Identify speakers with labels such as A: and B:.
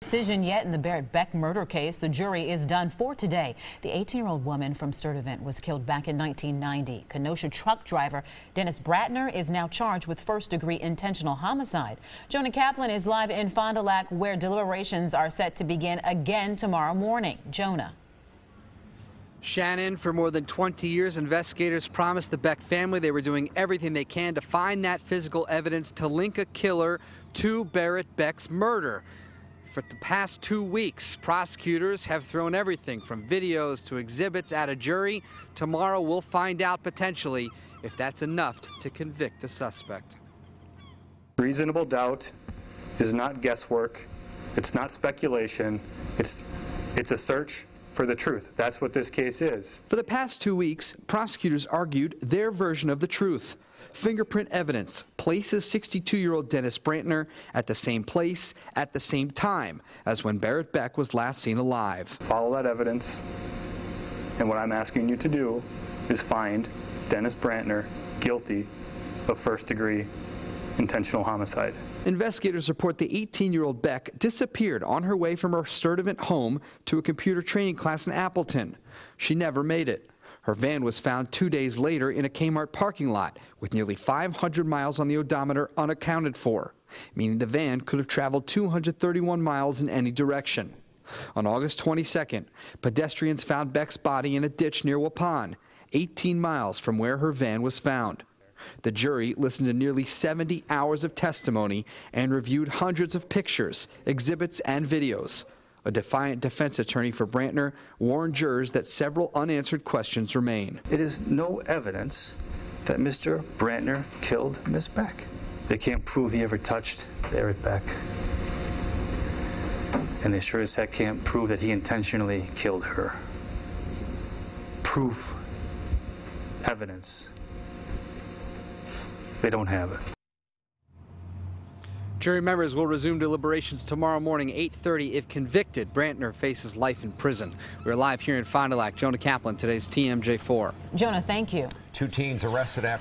A: Decision yet in the Berit Beck murder case. The jury is done for today. The 18-year-old woman from Sturtevant was killed back in 1990. Kenosha truck driver Dennis Bratner is now charged with first-degree intentional homicide. Jonah Kaplan is live in Fond du Lac, where deliberations are set to begin again tomorrow morning. Jonah.
B: Shannon, for more than 20 years, investigators promised the Beck family they were doing everything they can to find that physical evidence to link a killer to Berit Beck's murder. For the past 2 weeks, prosecutors have thrown everything from videos to exhibits at a jury. Tomorrow we'll find out potentially if that's enough to convict a suspect.
C: Reasonable doubt is not guesswork. It's not speculation. It's a search for the truth. That's what this case is.
B: For the past 2 weeks, prosecutors argued their version of the truth. Fingerprint evidence places 62-year-old Dennis Bratner at the same place at the same time as when Berit Beck was last seen alive.
C: Follow that evidence, and what I'm asking you to do is find Dennis Bratner guilty of first-degree intentional homicide.
B: Investigators report the 18-year-old Beck disappeared on her way from her Sturtevant home to a computer training class in Appleton. She never made it. Her van was found 2 days later in a Kmart parking lot with nearly 500 miles on the odometer unaccounted for, meaning the van could have traveled 231 miles in any direction. On August 22nd, pedestrians found Beck's body in a ditch near Waupun, 18 miles from where her van was found. The jury listened to nearly 70 hours of testimony and reviewed hundreds of pictures, exhibits, and videos. A defiant defense attorney for Bratner warned jurors that several unanswered questions remain.
D: It is no evidence that Mr. Bratner killed Miss Beck. They can't prove he ever touched Berit Beck. And they sure as heck can't prove that he intentionally killed her. Proof, evidence. They don't have it.
B: Jury members will resume deliberations tomorrow morning, 8:30. If convicted, Bratner faces life in prison. We're live here in Fond du Lac. Jonah Kaplan, today's TMJ4.
A: Jonah, thank you.
E: 2 teens arrested after